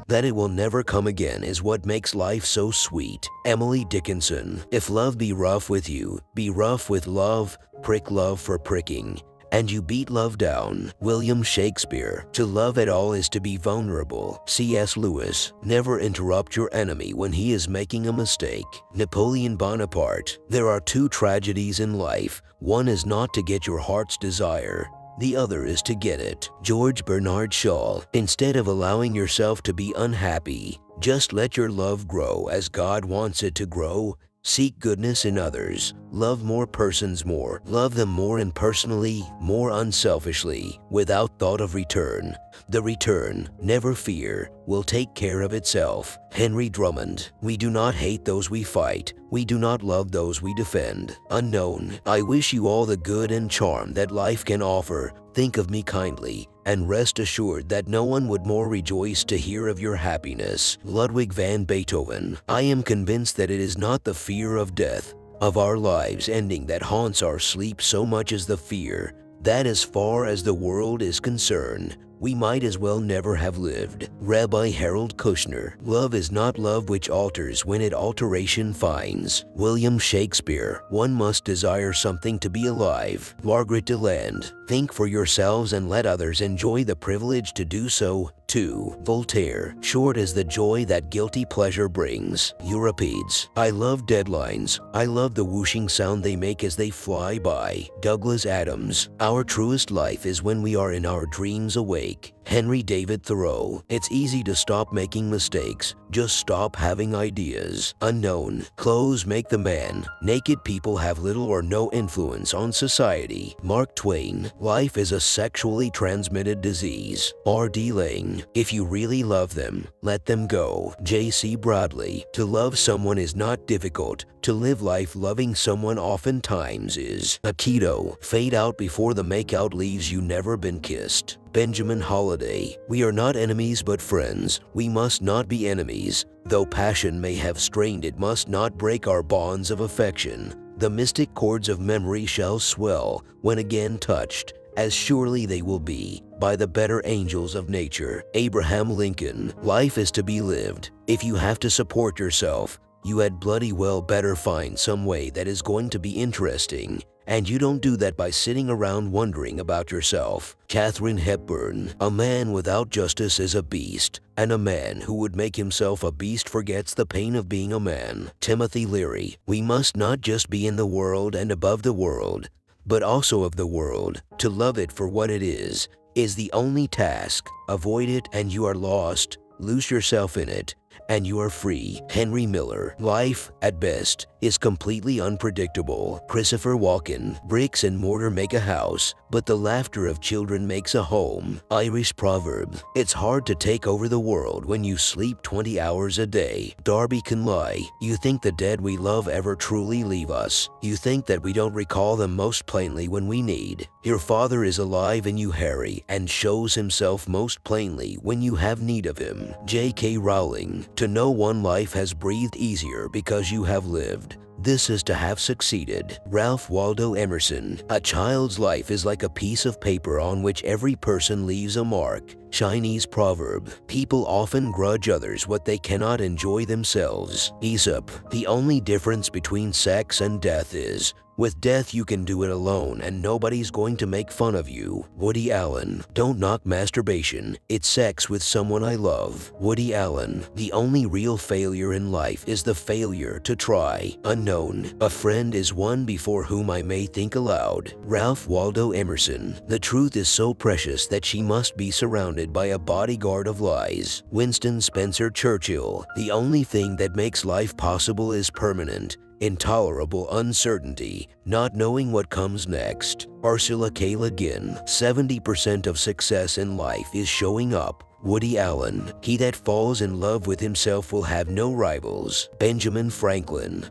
that it will never come again is what makes life so sweet. Emily Dickinson. If love be rough with you, be rough with love, prick love for pricking, and you beat love down. William Shakespeare. To love at all is to be vulnerable. C.S. Lewis. Never interrupt your enemy when he is making a mistake. Napoleon Bonaparte. There are two tragedies in life. One is not to get your heart's desire. The other is to get it. George Bernard Shaw. Instead of allowing yourself to be unhappy, just let your love grow as God wants it to grow. Seek goodness in others. Love more persons more. Love them more impersonally, more unselfishly, without thought of return. The return, never fear, will take care of itself. Henry Drummond. We do not hate those we fight. We do not love those we defend. Unknown. I wish you all the good and charm that life can offer. Think of me kindly, and rest assured that no one would more rejoice to hear of your happiness. Ludwig van Beethoven. I am convinced that it is not the fear of death, of our lives ending, that haunts our sleep so much as the fear that as far as the world is concerned, we might as well never have lived. Rabbi Harold Kushner. Love is not love which alters when it alteration finds. William Shakespeare. One must desire something to be alive. Margaret Deland. Think for yourselves and let others enjoy the privilege to do so, too. Voltaire. Short is the joy that guilty pleasure brings. Euripides. I love deadlines. I love the whooshing sound they make as they fly by. Douglas Adams. Our truest life is when we are in our dreams awake. Henry David Thoreau. It's easy to stop making mistakes. Just stop having ideas. Unknown. Clothes make the man. Naked people have little or no influence on society. Mark Twain. Life is a sexually transmitted disease. R.D. Laing. If you really love them, let them go. J.C. Bradley. To love someone is not difficult. To live life loving someone oftentimes is. Aikido. Fade out before the makeout leaves you never been kissed. Benjamin Holiday. We are not enemies but friends. We must not be enemies. Though passion may have strained, it must not break our bonds of affection. The mystic chords of memory shall swell when again touched, as surely they will be, by the better angels of nature. Abraham Lincoln. Life is to be lived. If you have to support yourself, you had bloody well better find some way that is going to be interesting. And you don't do that by sitting around wondering about yourself. Katharine Hepburn. A man without justice is a beast, and a man who would make himself a beast forgets the pain of being a man. Timothy Leary. We must not just be in the world and above the world, but also of the world. To love it for what it is the only task. Avoid it and you are lost. Lose yourself in it, and you are free. Henry Miller. Life, at best, is completely unpredictable. Christopher Walken. Bricks and mortar make a house, but the laughter of children makes a home. Irish proverb. It's hard to take over the world when you sleep 20 hours a day. Darby can lie. You think the dead we love ever truly leave us. You think that we don't recall them most plainly when we need. Your father is alive in you, Harry, and shows himself most plainly when you have need of him. J.K. Rowling. To know one life has breathed easier because you have lived. This is to have succeeded. Ralph Waldo Emerson. A child's life is like a piece of paper on which every person leaves a mark. Chinese proverb. People often grudge others what they cannot enjoy themselves. Aesop. The only difference between sex and death is, with death you can do it alone and nobody's going to make fun of you. Woody Allen. Don't knock masturbation. It's sex with someone I love. Woody Allen. The only real failure in life is the failure to try. Unknown. A friend is one before whom I may think aloud. Ralph Waldo Emerson. The truth is so precious that she must be surrounded by a bodyguard of lies. Winston Spencer Churchill. The only thing that makes life possible is permanent, intolerable uncertainty, not knowing what comes next. Ursula K. Le Guin. 70% of success in life is showing up. Woody Allen. He that falls in love with himself will have no rivals. Benjamin Franklin.